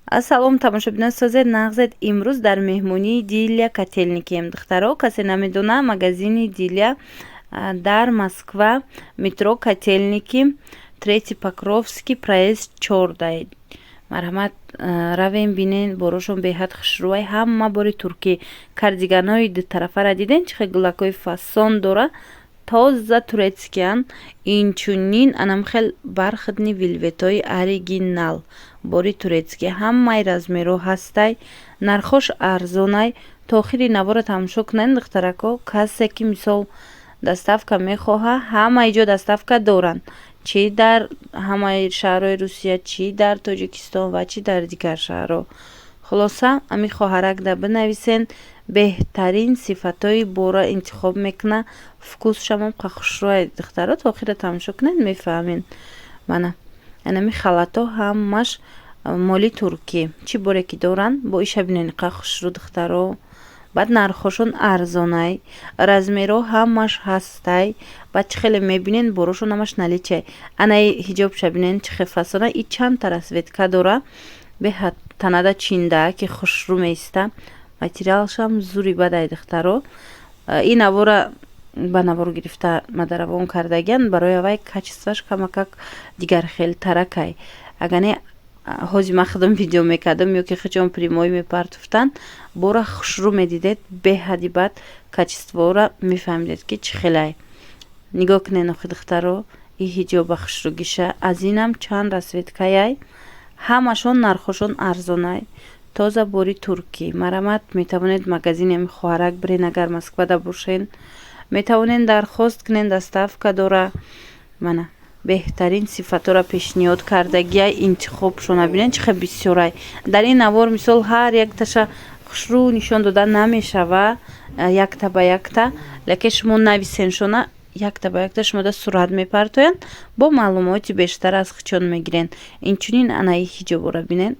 Салом тамошобинон, созед нағзед. Имрӯз дар меҳмонии Дилия Котельникием. Духтаро, касе намедона, магазини Дилия дар Москва, метро Котельники, 3 Покровский, проезд 14. Марҳамат, равем бинен, борошон беҳад хушрӯай. Ҳама бори туркӣ кардиганои дутарафара диден, чӣ хел гулакҳои фасон дора. Тоза турецкиян, инчунин анам хел бархатни вилветои оригинал. Бори турецки ҳамаи размеро ҳастай, нархош арзонай. То охири навора тамошо кунед духтарако. Касе ки мисол доставка мехоҳа, ҳама иҷо доставка доранд, чӣ дар ҳамаи шаҳрҳои Русия, чӣ дар Тоҷикистон ва чӣ дар дигар шаҳрҳо. Хулоса ами хоҳаракда бинависен, беҳтарин сифатҳои бора интихоб мекуна. Вкусшамам хушрӯай. Духтаро, то охира тамошо кунед, мефаҳмед. Мана анами халатҳо ҳамаш моли туркӣ, чӣ боре ки доранд, бо иша бинен қа хушрӯ духтаро. Баъд нархошон арзонай, размеро ҳамаш ҳастай. Баъд чӣ хеле мебинен борошон ҳамаш наличай. Анаи ҳиҷобша бинен чӣ хел фасона. И чандта расветка дора. Беҳад танада чинда ки хушрӯ меиста. Материалшам зури бадай духтаро. И навора ба навор гирифта мадаравон кардагиян, барои авай качестваш камакак дигархелтаракай. Агар не ҳози махдум видео мекардам ё ки хичон примой мепартуфтан, бора хушрӯ медидед, беҳади бад качествора мефаҳмидед ки чӣ хелай. Нигоҳ кунед охи духтаро, и ҳиҷоба хушрӯгиша аз инам чанд расветкаяй. Ҳамашон нархошон арзонай. Тоза бори туркӣ. Марҳамат, метавонед магазини хоҳарак бирен, агар Москвада бошен. Метавонед дархост кунед, доставка дора. Мана беҳтарин сифатҳоро пешниҳод кардагия, интихобшона бинед чӣ хел бисёрай. Дар ин навор мисол ҳар якташа хушрӯ нишон дода намешава, якта ба якта, лекин шумо нависеншона, якта ба якта шумода сурат мепартоянд, бо маълумоти бештар аз хичон мегирен. Инчунин анаи ҳиҷобора бинед,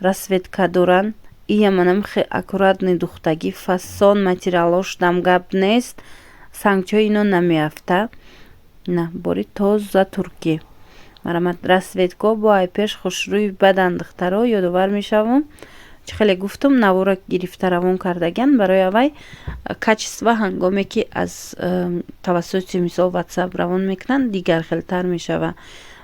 расветка доранд. Ияманам хе аккуратни духтагӣ, фасон материалош дамгап нест, сангчои ино намеафта. На бори тоза туркӣ. Марҳамат, расветко бо айпеш хушрӯи бадан духтаро. Ёдовар мешавам, чӣ хеле гуфтам, навора гирифта равон кардагиян, барои авай качества ҳангоме ки аз тавассути мисол WhatsApp равон мекунанд, дигархелтар мешава.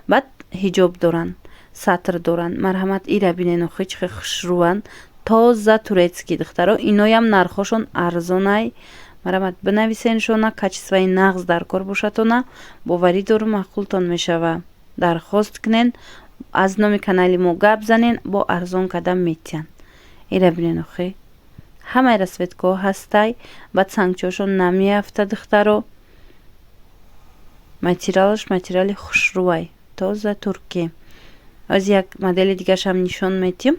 Баъд ҳиҷоб доранд, сатр доранд. Марҳамат, ира бинен охи чӣ хел хушрӯанд. Тоза турецки духтаро. Иноям нархошон арзонай. Марҳамат, бинависеншона, качестваи нағз дар кор бошатона. Боварӣ дорум маъқултон мешава. Дархост кунен, аз номи канали мо гап занен, бо арзон кардам метиян. ира бинен охи. Ҳамаи расветкоҳо ҳастай. Баъд сангчоошон намеафта духтаро. Материалаш материали хушрӯай. Тоза туркӣ. аз як модели дигаршам нишон метиҳам.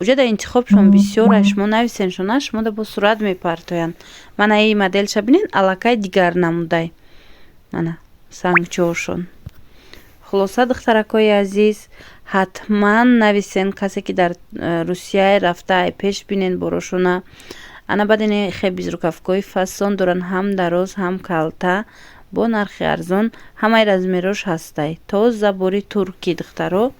Уҷада интихобшон бисёрай. Шумо нависеншона, шумода бо сурат мепартоянд. Мана и моделша бинен, аллакай дигар намудай. Мана сангчоошон. Хулоса духтаракои азиз, ҳатман нависен. Касе ки дар Русия рафта айпеш бинен борошона. Ана бадине хе безрукавкои фасон доранд, ҳам дароз, ҳам калта, бо нархи арзон. Ҳамаи размерош ҳастай. Тоза бори туркӣ духтаро.